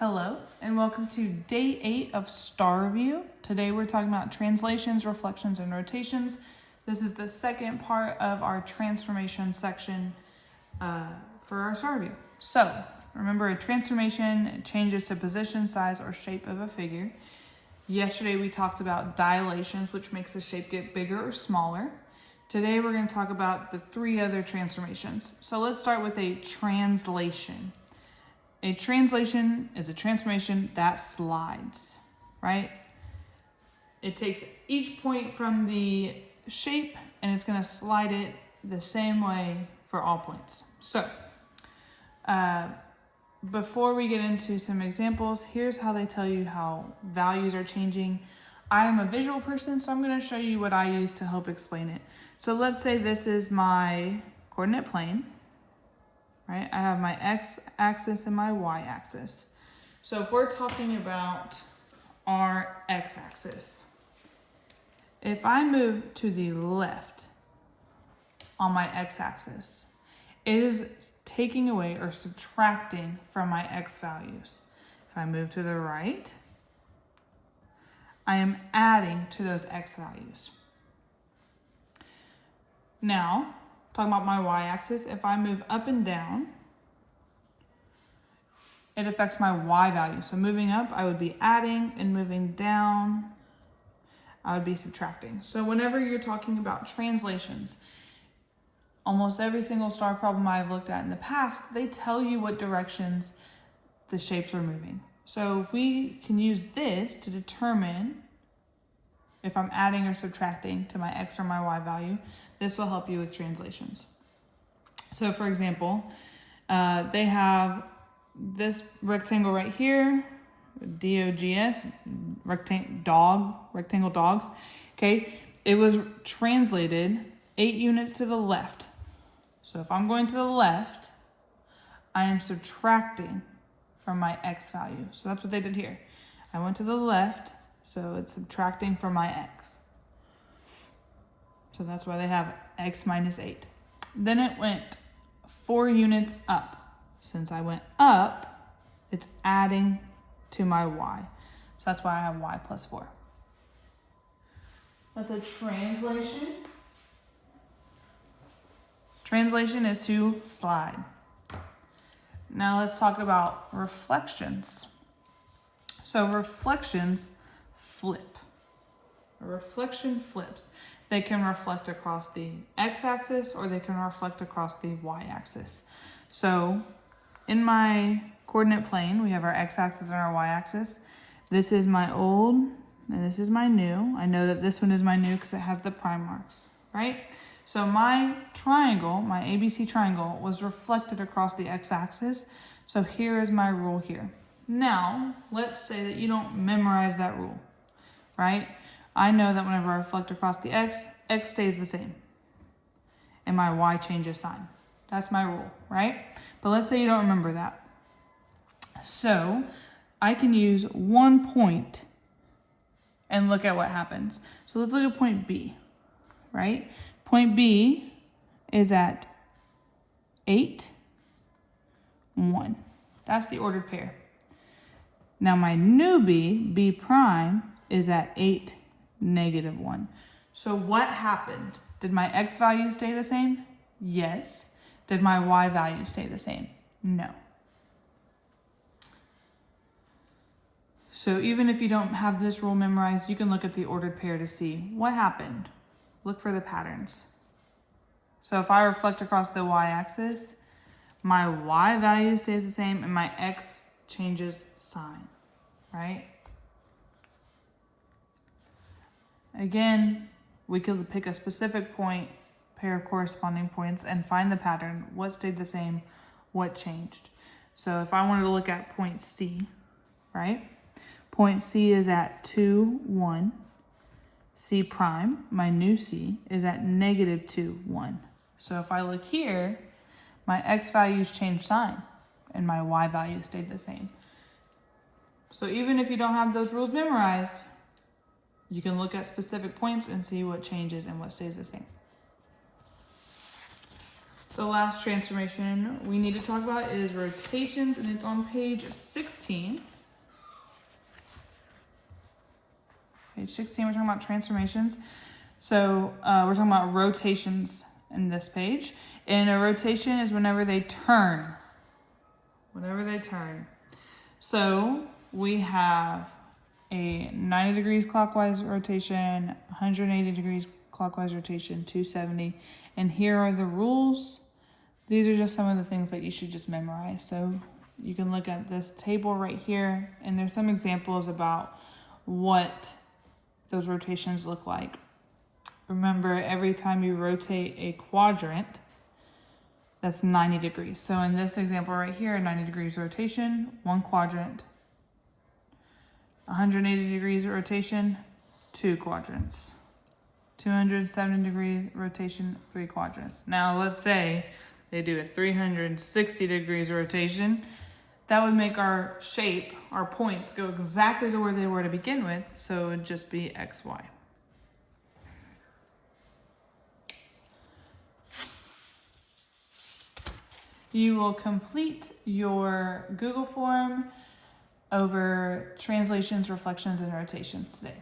Hello, and welcome to day 8 of STAAR review. Today we're talking about translations, reflections, and rotations. This is the second part of our transformation section for our STAAR review. So, remember, a transformation changes the position, size, or shape of a figure. Yesterday we talked about dilations, which makes a shape get bigger or smaller. Today we're going to talk about the 3 other transformations. So let's start with a translation. A translation is a transformation that slides, right? It takes each point from the shape and it's going to slide it the same way for all points. So, before we get into some examples, here's how they tell you how values are changing. I am a visual person, so I'm going to show you what I use to help explain it. So let's say this is my coordinate plane. Right? I have my x-axis and my y-axis. So if we're talking about our x-axis, if I move to the left on my x-axis, it is taking away or subtracting from my x values. If I move to the right, I am adding to those x values. Now, talking about my y-axis, if I move up and down, it affects my y value. So moving up, I would be adding, and moving down, I would be subtracting. So whenever you're talking about translations, almost every single STAAR problem I've looked at in the past, they tell you what directions the shapes are moving. So if we can use this to determine if I'm adding or subtracting to my x or my y value, this will help you with translations. So for example, they have this rectangle right here, DOGS, rectangle dogs. Okay, it was translated 8 units to the left. So if I'm going to the left, I am subtracting from my x value. So that's what they did here. I went to the left, so it's subtracting from my x. So that's why they have x minus 8. Then it went 4 units up. Since I went up, it's adding to my y. So that's why I have y plus 4. That's a translation. Translation is to slide. Now let's talk about reflections. So reflections flip. A reflection flips. They can reflect across the x-axis or they can reflect across the y-axis. So in my coordinate plane, we have our x-axis and our y-axis. This is my old and this is my new. I know that this one is my new because it has the prime marks, right? So my triangle, my ABC triangle, was reflected across the x-axis. So here is my rule here. Now, let's say that you don't memorize that rule, right? I know that whenever I reflect across the x stays the same. And my y changes sign. That's my rule, right? But let's say you don't remember that. So I can use one point and look at what happens. So let's look at point B, right? Point B is at 8, 1. That's the ordered pair. Now my new B prime, is at 8, negative 1. So what happened? Did my x value stay the same? Yes. Did my y value stay the same? No. So even if you don't have this rule memorized, you can look at the ordered pair to see what happened. Look for the patterns. So if I reflect across the y-axis, my y value stays the same and my x changes sign, right? Again, we could pick a specific point, pair of corresponding points, and find the pattern. What stayed the same? What changed? So if I wanted to look at point C, right? Point C is at 2, 1. C prime, my new C, is at negative 2, 1. So if I look here, my x values changed sign, and my y value stayed the same. So even if you don't have those rules memorized, you can look at specific points and see what changes and what stays the same. The last transformation we need to talk about is rotations, and it's on page 16. Page 16, we're talking about transformations. So we're talking about rotations in this page. And a rotation is whenever they turn. Whenever they turn. So we have a 90 degrees clockwise rotation, 180 degrees clockwise rotation, 270. And here are the rules. These are just some of the things that you should just memorize. So you can look at this table right here, and there's some examples about what those rotations look like. Remember, every time you rotate a quadrant, that's 90 degrees. So in this example right here, 90 degrees rotation, one quadrant. 180 degrees rotation, two quadrants. 270 degree rotation, three quadrants. Now let's say they do a 360 degrees rotation. That would make our shape, our points, go exactly to where they were to begin with. So it would just be X, Y. You will complete your Google form over translations, reflections, and rotations today.